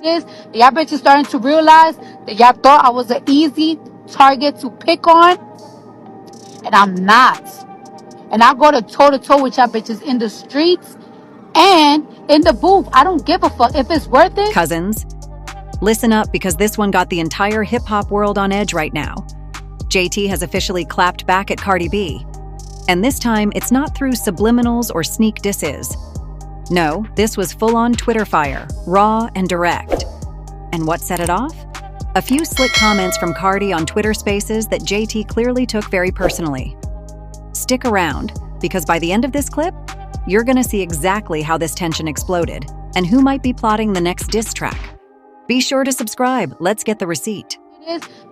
Is y'all bitches starting to realize that y'all thought I was an easy target to pick on, and I'm not. And I go to toe to toe with y'all bitches in the streets and in the booth. I don't give a fuck if it's worth it. Cousins, listen up because this one got the entire hip-hop world on edge right now. JT has officially clapped back at Cardi B. And this time, it's not through subliminals or sneak disses. No, this was full-on Twitter fire, raw and direct. And what set it off? A few slick comments from Cardi on Twitter Spaces that JT clearly took very personally. Stick around, because by the end of this clip, you're gonna see exactly how this tension exploded and who might be plotting the next diss track. Be sure to subscribe. Let's get the receipt.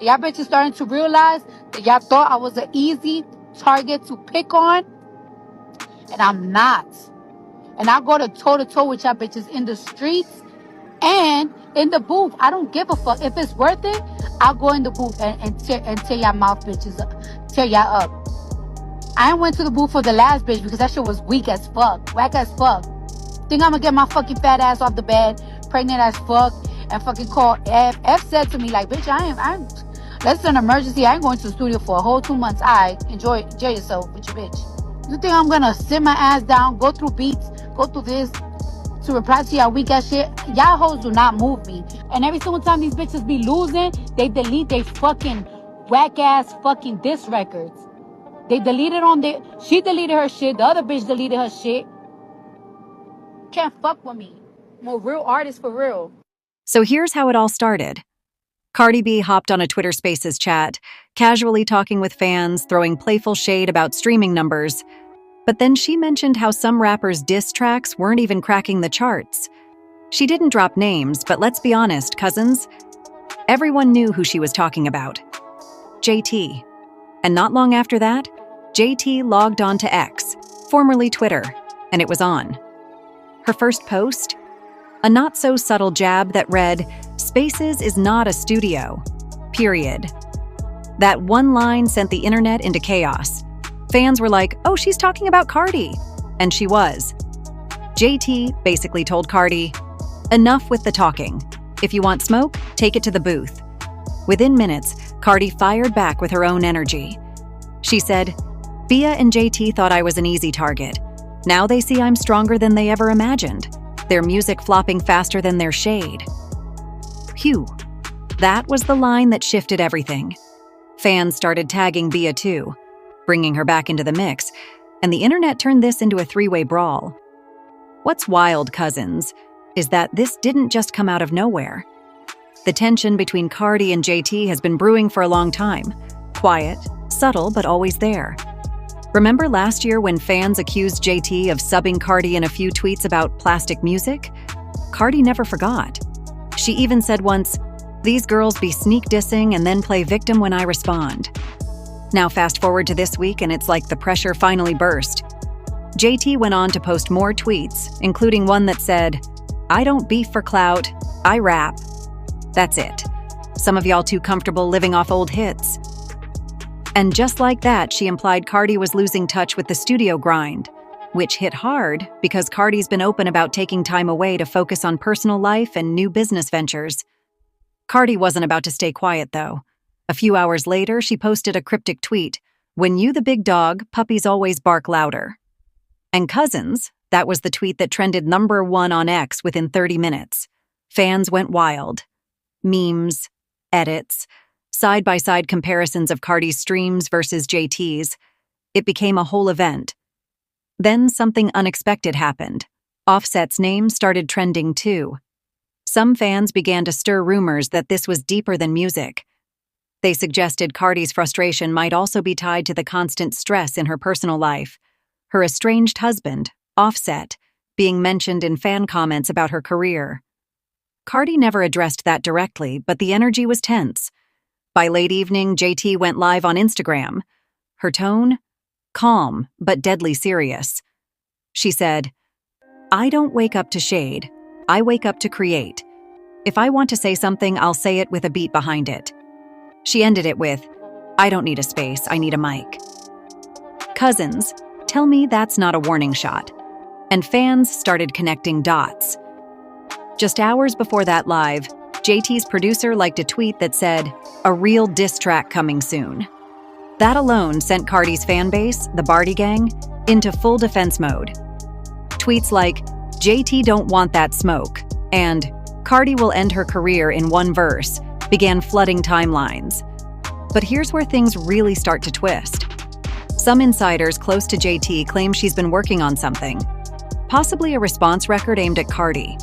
Y'all bitches starting to realize that y'all thought I was an easy target to pick on, and I'm not. And I go to toe to toe with y'all bitches in the streets and in the booth. I don't give a fuck if it's worth it. I'll go in the booth and tear y'all mouth bitches up, tear y'all up. I went to the booth for the last bitch because that shit was weak as fuck, whack as fuck. Think I'm gonna get my fucking fat ass off the bed, pregnant as fuck, and fucking call F. F said to me like, bitch, I'm. That's an emergency. I ain't going to the studio for a whole 2 months. Enjoy yourself with your bitch. You think I'm gonna sit my ass down, go through beats, go through this to reply to y'all weak ass shit? Y'all hoes do not move me. And every single time these bitches be losing, they delete they fucking whack ass fucking diss records. They deleted she deleted her shit, the other bitch deleted her shit. Can't fuck with me. I'm a real artist for real. So here's how it all started. Cardi B hopped on a Twitter Spaces chat, casually talking with fans, throwing playful shade about streaming numbers. But then she mentioned how some rappers' diss tracks weren't even cracking the charts. She didn't drop names, but let's be honest, cousins. Everyone knew who she was talking about. JT. And not long after that, JT logged on to X, formerly Twitter, and it was on. Her first post? A not-so-subtle jab that read, "Spaces is not a studio. Period." That one line sent the internet into chaos. Fans were like, oh, she's talking about Cardi. And she was. JT basically told Cardi, enough with the talking. If you want smoke, take it to the booth. Within minutes, Cardi fired back with her own energy. She said, BIA and JT thought I was an easy target. Now they see I'm stronger than they ever imagined. Their music flopping faster than their shade. Phew. That was the line that shifted everything. Fans started tagging BIA too, bringing her back into the mix, and the internet turned this into a three-way brawl. What's wild, cousins, is that this didn't just come out of nowhere. The tension between Cardi and JT has been brewing for a long time. Quiet, subtle, but always there. Remember last year when fans accused JT of subbing Cardi in a few tweets about plastic music? Cardi never forgot. She even said once, "These girls be sneak dissing and then play victim when I respond." Now fast forward to this week and it's like the pressure finally burst. JT went on to post more tweets, including one that said, "I don't beef for clout, I rap. That's it. Some of y'all too comfortable living off old hits." And just like that, she implied Cardi was losing touch with the studio grind, which hit hard because Cardi's been open about taking time away to focus on personal life and new business ventures. Cardi wasn't about to stay quiet, though. A few hours later, she posted a cryptic tweet, "When you the big dog, puppies always bark louder." And cousins, that was the tweet that trended #1 on X within 30 minutes. Fans went wild. Memes, edits, side-by-side comparisons of Cardi's streams versus JT's. It became a whole event. Then something unexpected happened. Offset's name started trending too. Some fans began to stir rumors that this was deeper than music. They suggested Cardi's frustration might also be tied to the constant stress in her personal life. Her estranged husband, Offset, being mentioned in fan comments about her career. Cardi never addressed that directly, but the energy was tense. By late evening, JT went live on Instagram. Her tone? Calm, but deadly serious. She said, "I don't wake up to shade. I wake up to create. If I want to say something, I'll say it with a beat behind it." She ended it with, "I don't need a space, I need a mic." Cousins, tell me that's not a warning shot. And fans started connecting dots. Just hours before that live, JT's producer liked a tweet that said, "A real diss track coming soon." That alone sent Cardi's fan base, the Bardi gang, into full defense mode. Tweets like, "JT don't want that smoke," and "Cardi will end her career in one verse," began flooding timelines. But here's where things really start to twist. Some insiders close to JT claim she's been working on something, possibly a response record aimed at Cardi.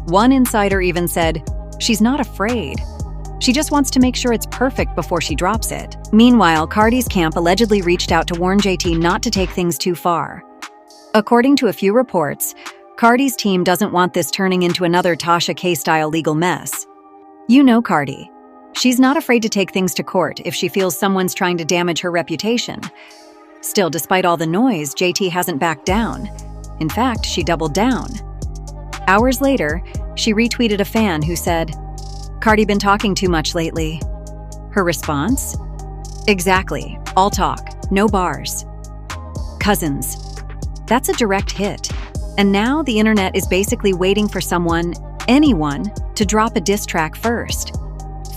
One insider even said, "She's not afraid. She just wants to make sure it's perfect before she drops it." Meanwhile, Cardi's camp allegedly reached out to warn JT not to take things too far. According to a few reports, Cardi's team doesn't want this turning into another Tasha K-style legal mess. You know Cardi. She's not afraid to take things to court if she feels someone's trying to damage her reputation. Still, despite all the noise, JT hasn't backed down. In fact, she doubled down. Hours later, she retweeted a fan who said, "Cardi been talking too much lately." Her response? "Exactly. All talk. No bars." Cousins. That's a direct hit. And now the internet is basically waiting for someone, anyone, to drop a diss track first.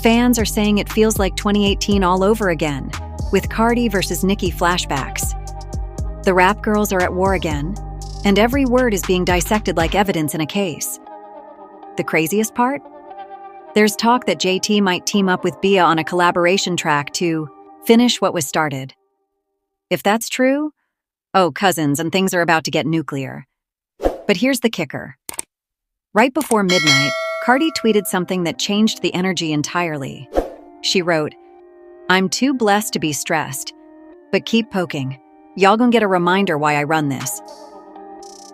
Fans are saying it feels like 2018 all over again, with Cardi versus Nicki flashbacks. The rap girls are at war again, and every word is being dissected like evidence in a case. The craziest part? There's talk that JT might team up with BIA on a collaboration track to finish what was started. If that's true, oh, cousins, and things are about to get nuclear. But here's the kicker. Right before midnight, Cardi tweeted something that changed the energy entirely. She wrote, "I'm too blessed to be stressed, but keep poking. Y'all gonna get a reminder why I run this."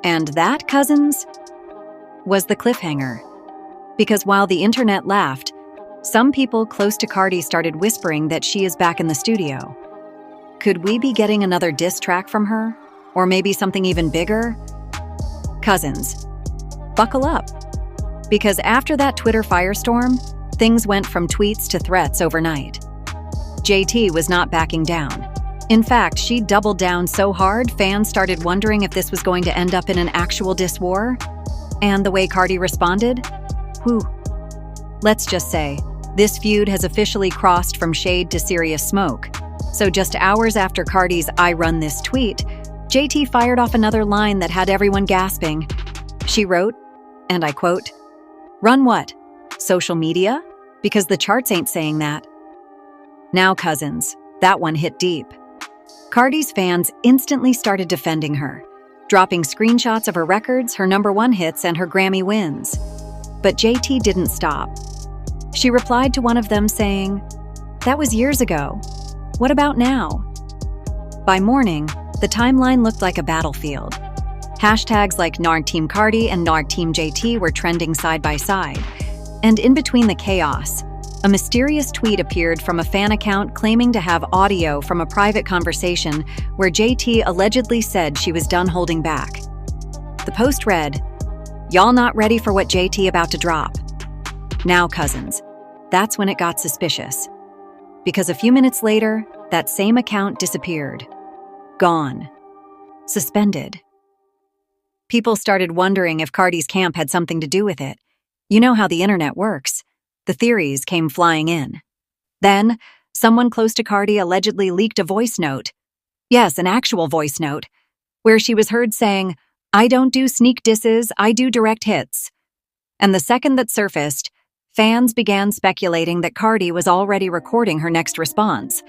And that, cousins, was the cliffhanger. Because while the internet laughed, some people close to Cardi started whispering that she is back in the studio. Could we be getting another diss track from her? Or maybe something even bigger? Cousins, buckle up. Because after that Twitter firestorm, things went from tweets to threats overnight. JT was not backing down. In fact, she doubled down so hard, fans started wondering if this was going to end up in an actual diss war. And the way Cardi responded? Whew. Let's just say, this feud has officially crossed from shade to serious smoke. So just hours after Cardi's "I run this" tweet, JT fired off another line that had everyone gasping. She wrote, and I quote, "Run what? Social media? Because the charts ain't saying that." Now, cousins, that one hit deep. Cardi's fans instantly started defending her, dropping screenshots of her records, her #1 hits, and her Grammy wins. But JT didn't stop. She replied to one of them saying, "That was years ago. What about now?" By morning, the timeline looked like a battlefield. Hashtags like Narg Team Cardi and Narg Team JT were trending side by side. And in between the chaos, a mysterious tweet appeared from a fan account claiming to have audio from a private conversation where JT allegedly said she was done holding back. The post read, "Y'all not ready for what JT about to drop." Now, cousins, that's when it got suspicious. Because a few minutes later, that same account disappeared. Gone. Suspended. People started wondering if Cardi's camp had something to do with it. You know how the internet works. The theories came flying in. Then, someone close to Cardi allegedly leaked a voice note. Yes, an actual voice note, where she was heard saying, "I don't do sneak disses, I do direct hits." And the second that surfaced, fans began speculating that Cardi was already recording her next response.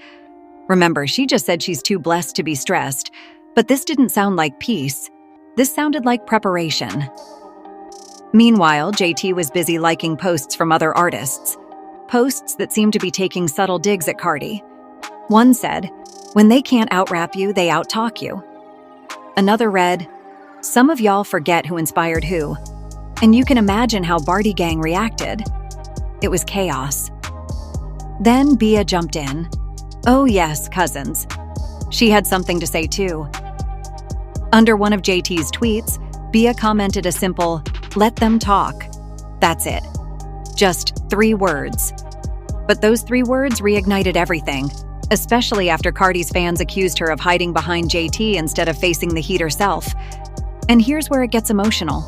Remember, she just said she's too blessed to be stressed, but this didn't sound like peace. This sounded like preparation. Meanwhile, JT was busy liking posts from other artists. Posts that seemed to be taking subtle digs at Cardi. One said, "When they can't out-rap you, they out-talk you." Another read, "Some of y'all forget who inspired who." And you can imagine how Bardi Gang reacted. It was chaos. Then BIA jumped in. Oh yes, cousins. She had something to say too. Under one of JT's tweets, BIA commented a simple, "Let them talk." That's it. Just 3 words. But those 3 words reignited everything, especially after Cardi's fans accused her of hiding behind JT instead of facing the heat herself. And here's where it gets emotional.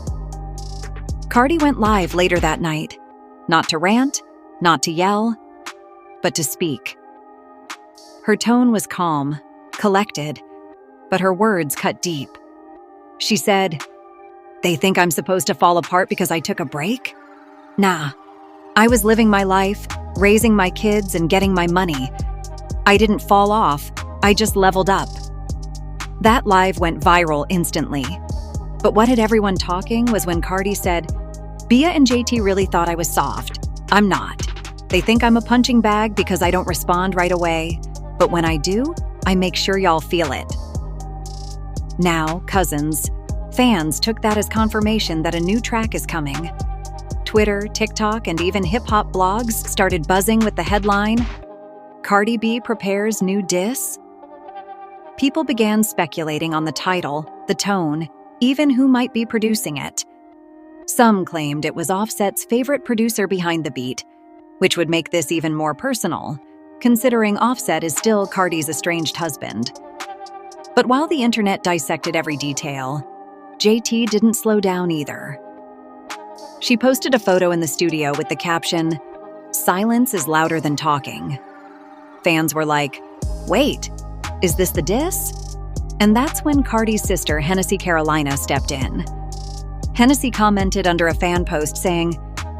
Cardi went live later that night, not to rant, not to yell, but to speak. Her tone was calm, collected, but her words cut deep. She said, "They think I'm supposed to fall apart because I took a break? Nah, I was living my life, raising my kids, and getting my money. I didn't fall off, I just leveled up." That live went viral instantly. But what had everyone talking was when Cardi said, "BIA and JT really thought I was soft. I'm not. They think I'm a punching bag because I don't respond right away. But when I do, I make sure y'all feel it." Now, cousins, fans took that as confirmation that a new track is coming. Twitter, TikTok, and even hip-hop blogs started buzzing with the headline, "Cardi B prepares new diss?" People began speculating on the title, the tone, even who might be producing it. Some claimed it was Offset's favorite producer behind the beat, which would make this even more personal, considering Offset is still Cardi's estranged husband. But while the internet dissected every detail, JT didn't slow down either. She posted a photo in the studio with the caption, "Silence is louder than talking." Fans were like, "Wait, is this the diss?" And that's when Cardi's sister, Hennessy Carolina, stepped in. Hennessy commented under a fan post saying,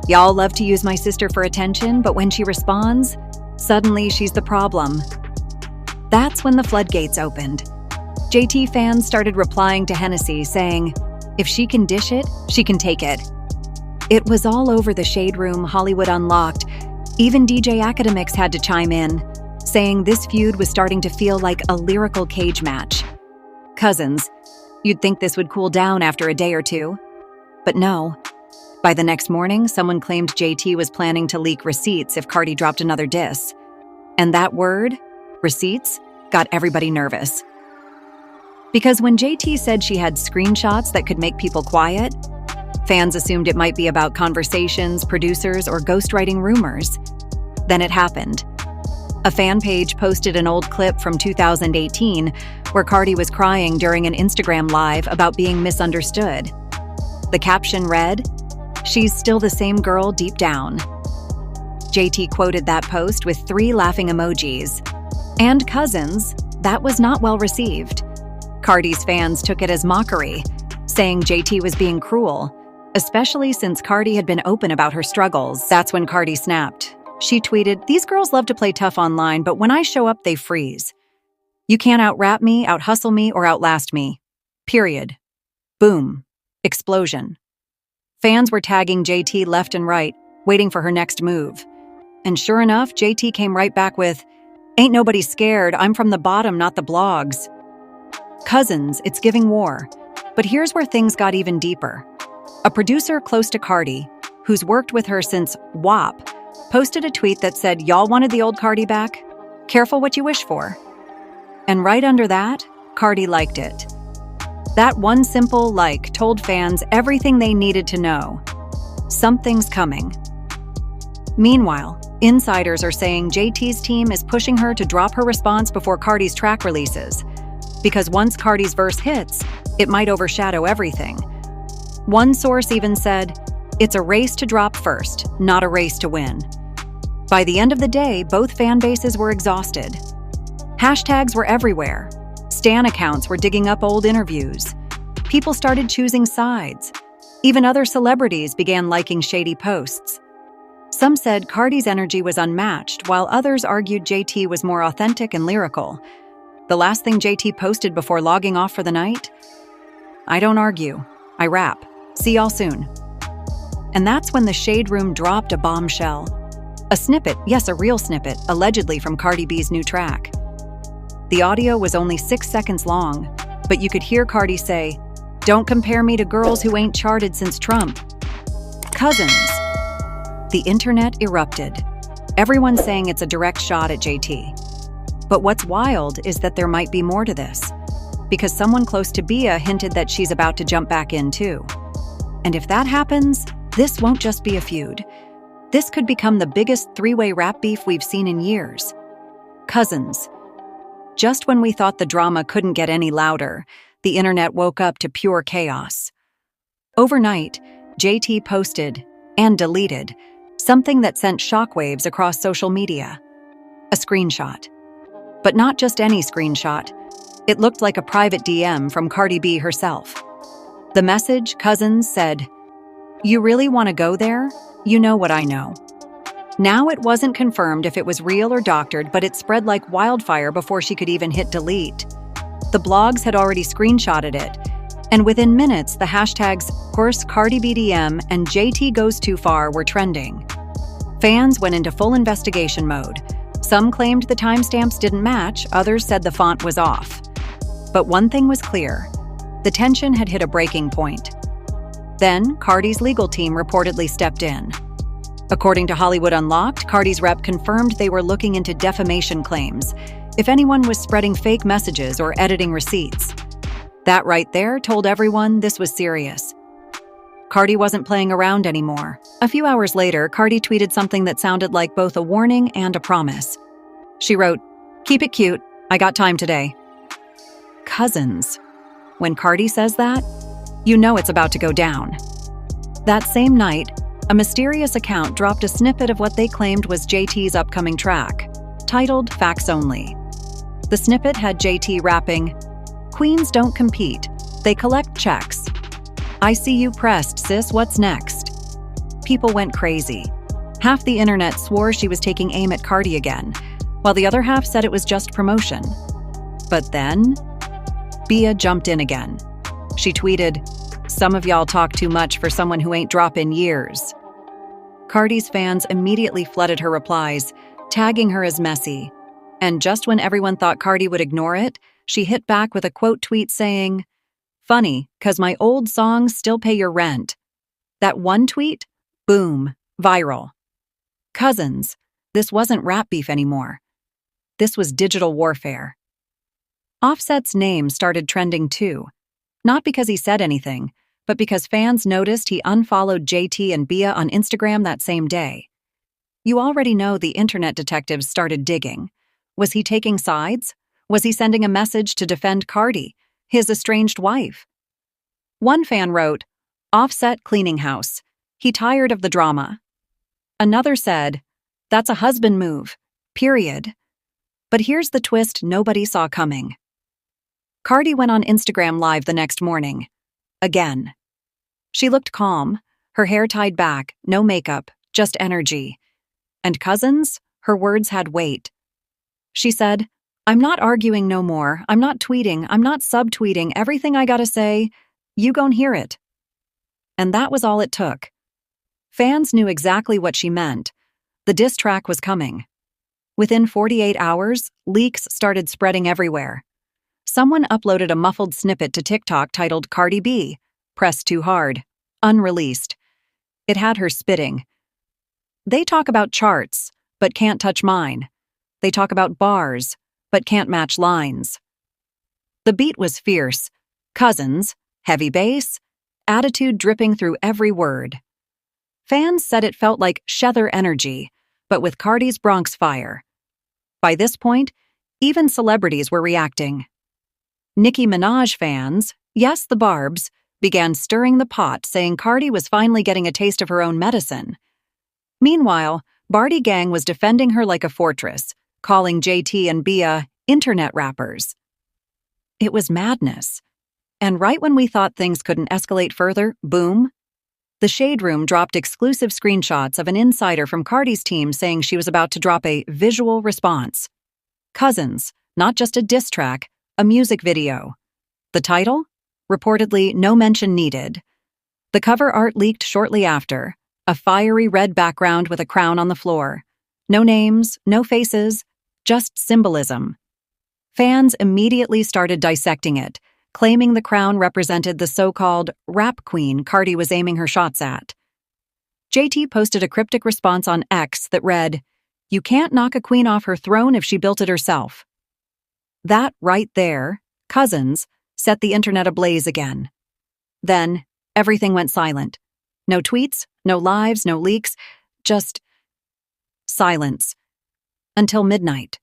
"Y'all love to use my sister for attention, but when she responds, suddenly she's the problem." That's when the floodgates opened. JT fans started replying to Hennessy saying, "If she can dish it, she can take it." It was all over the Shade Room, Hollywood Unlocked. Even DJ Academics had to chime in, saying this feud was starting to feel like a lyrical cage match. Cousins, you'd think this would cool down after a day or two. But no. By the next morning, someone claimed JT was planning to leak receipts if Cardi dropped another diss. And that word, receipts, got everybody nervous. Because when JT said she had screenshots that could make people quiet, fans assumed it might be about conversations, producers, or ghostwriting rumors. Then it happened. A fan page posted an old clip from 2018 where Cardi was crying during an Instagram live about being misunderstood. The caption read, "She's still the same girl deep down." JT quoted that post with 3 laughing emojis. And cousins, that was not well received. Cardi's fans took it as mockery, saying JT was being cruel, especially since Cardi had been open about her struggles. That's when Cardi snapped. She tweeted, "These girls love to play tough online, but when I show up, they freeze. You can't out-rap me, out-hustle me, or outlast me. Period." Boom. Explosion. Fans were tagging JT left and right, waiting for her next move. And sure enough, JT came right back with, "Ain't nobody scared, I'm from the bottom, not the blogs." Cousins, it's giving war. But here's where things got even deeper. A producer close to Cardi, who's worked with her since WAP, posted a tweet that said, "Y'all wanted the old Cardi back? Careful what you wish for." And right under that, Cardi liked it. That one simple like told fans everything they needed to know. Something's coming. Meanwhile, insiders are saying JT's team is pushing her to drop her response before Cardi's track releases. Because once Cardi's verse hits, it might overshadow everything. One source even said, "It's a race to drop first, not a race to win." By the end of the day, both fan bases were exhausted. Hashtags were everywhere. Stan accounts were digging up old interviews. People started choosing sides. Even other celebrities began liking shady posts. Some said Cardi's energy was unmatched, while others argued JT was more authentic and lyrical. The last thing JT posted before logging off for the night? "I don't argue. I rap. See y'all soon." And that's when the Shade Room dropped a bombshell. A snippet, yes, a real snippet, allegedly from Cardi B's new track. The audio was only 6 seconds long, but you could hear Cardi say, "Don't compare me to girls who ain't charted since Trump." Cousins. The internet erupted. Everyone saying it's a direct shot at JT. But what's wild is that there might be more to this, because someone close to BIA hinted that she's about to jump back in too. And if that happens, this won't just be a feud. This could become the biggest 3-way rap beef we've seen in years. Cousins. Just when we thought the drama couldn't get any louder, the internet woke up to pure chaos. Overnight, JT posted and deleted something that sent shockwaves across social media. A screenshot. But not just any screenshot. It looked like a private DM from Cardi B herself. The message, Cousins, said, "You really want to go there? You know what I know." Now it wasn't confirmed if it was real or doctored, but it spread like wildfire before she could even hit delete. The blogs had already screenshotted it, and within minutes, the hashtags #CardiBDM and JT Goes Too Far were trending. Fans went into full investigation mode. Some claimed the timestamps didn't match, others said the font was off. But one thing was clear: the tension had hit a breaking point. Then, Cardi's legal team reportedly stepped in. According to Hollywood Unlocked, Cardi's rep confirmed they were looking into defamation claims if anyone was spreading fake messages or editing receipts. That right there told everyone this was serious. Cardi wasn't playing around anymore. A few hours later, Cardi tweeted something that sounded like both a warning and a promise. She wrote, "Keep it cute. I got time today." Cousins. When Cardi says that, you know it's about to go down. That same night, a mysterious account dropped a snippet of what they claimed was JT's upcoming track, titled Facts Only. The snippet had JT rapping, "Queens don't compete, they collect checks. I see you pressed, sis, what's next?" People went crazy. Half the internet swore she was taking aim at Cardi again, while the other half said it was just promotion. But then, BIA jumped in again. She tweeted, "Some of y'all talk too much for someone who ain't dropped in years." Cardi's fans immediately flooded her replies, tagging her as messy. And just when everyone thought Cardi would ignore it, she hit back with a quote tweet saying, "Funny, 'cause my old songs still pay your rent." That one tweet, boom, viral. Cousins, this wasn't rap beef anymore. This was digital warfare. Offset's name started trending too. Not because he said anything, but because fans noticed he unfollowed JT and BIA on Instagram that same day. You already know the internet detectives started digging. Was he taking sides? Was he sending a message to defend Cardi, his estranged wife? One fan wrote, "Offset cleaning house. He tired of the drama." Another said, "That's a husband move, period." But here's the twist nobody saw coming. Cardi went on Instagram Live the next morning. Again. She looked calm, her hair tied back, no makeup, just energy. And Cousins, her words had weight. She said, "I'm not arguing no more, I'm not tweeting, I'm not subtweeting, everything I gotta say, you gon' hear it." And that was all it took. Fans knew exactly what she meant. The diss track was coming. Within 48 hours, leaks started spreading everywhere. Someone uploaded a muffled snippet to TikTok titled Cardi B, Pressed Too Hard, unreleased. It had her spitting. "They talk about charts, but can't touch mine. They talk about bars, but can't match lines." The beat was fierce. Cousins, heavy bass, attitude dripping through every word. Fans said it felt like Shether energy, but with Cardi's Bronx fire. By this point, even celebrities were reacting. Nicki Minaj fans, yes, the Barbs, began stirring the pot, saying Cardi was finally getting a taste of her own medicine. Meanwhile, Barty Gang was defending her like a fortress, calling JT and BIA internet rappers. It was madness. And right when we thought things couldn't escalate further, boom, the Shade Room dropped exclusive screenshots of an insider from Cardi's team saying she was about to drop a visual response. Cousins, not just a diss track, a music video. The title? Reportedly, No Mention Needed. The cover art leaked shortly after, a fiery red background with a crown on the floor. No names, no faces, just symbolism. Fans immediately started dissecting it, claiming the crown represented the so-called rap queen Cardi was aiming her shots at. JT posted a cryptic response on X that read, "You can't knock a queen off her throne if she built it herself." That right there, Cousins, set the internet ablaze again. Then, everything went silent. No tweets, no lives, no leaks, just silence. Until midnight.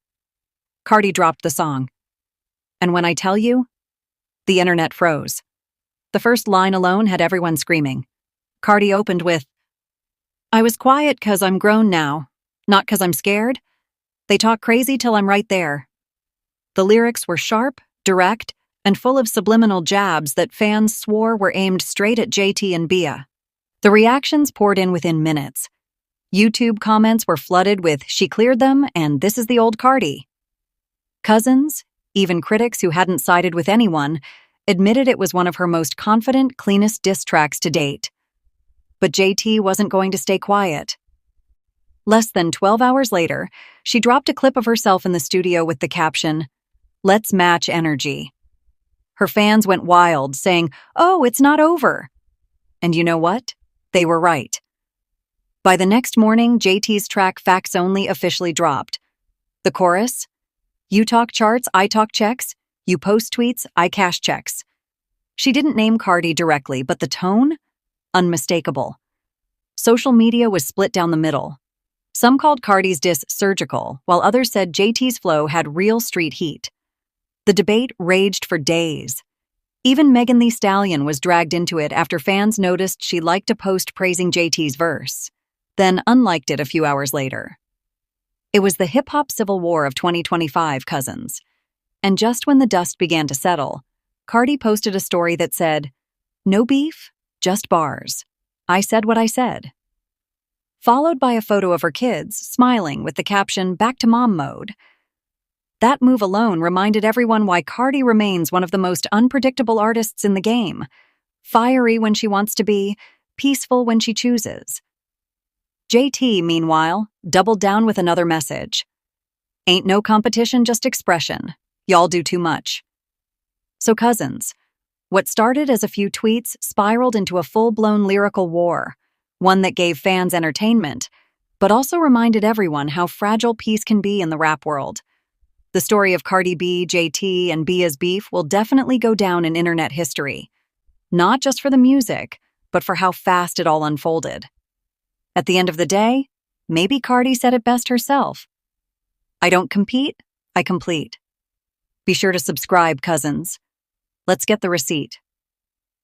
Cardi dropped the song. And when I tell you, the internet froze. The first line alone had everyone screaming. Cardi opened with, "I was quiet 'cause I'm grown now, not 'cause I'm scared. They talk crazy till I'm right there." The lyrics were sharp, direct, and full of subliminal jabs that fans swore were aimed straight at JT and BIA. The reactions poured in within minutes. YouTube comments were flooded with "she cleared them" and "this is the old Cardi." Cousins, even critics who hadn't sided with anyone, admitted it was one of her most confident, cleanest diss tracks to date. But JT wasn't going to stay quiet. Less than 12 hours later, she dropped a clip of herself in the studio with the caption, "Let's match energy." Her fans went wild, saying, "Oh, it's not over." And you know what? They were right. By the next morning, JT's track Facts Only officially dropped. The chorus? "You talk charts, I talk checks. You post tweets, I cash checks." She didn't name Cardi directly, but the tone? Unmistakable. Social media was split down the middle. Some called Cardi's diss surgical, while others said JT's flow had real street heat. The debate raged for days. Even Megan Thee Stallion was dragged into it after fans noticed she liked a post praising JT's verse, then unliked it a few hours later. It was the hip-hop civil war of 2025, cousins. And just when the dust began to settle, Cardi posted a story that said, "No beef, just bars. I said what I said." Followed by a photo of her kids, smiling with the caption, "Back to mom mode." That move alone reminded everyone why Cardi remains one of the most unpredictable artists in the game. Fiery when she wants to be, peaceful when she chooses. JT, meanwhile, doubled down with another message. "Ain't no competition, just expression. Y'all do too much." So cousins, what started as a few tweets spiraled into a full-blown lyrical war, one that gave fans entertainment, but also reminded everyone how fragile peace can be in the rap world. The story of Cardi B, JT, and BIA's beef will definitely go down in internet history, not just for the music, but for how fast it all unfolded. At the end of the day, maybe Cardi said it best herself. "I don't compete, I complete." Be sure to subscribe, cousins. Let's get the receipt.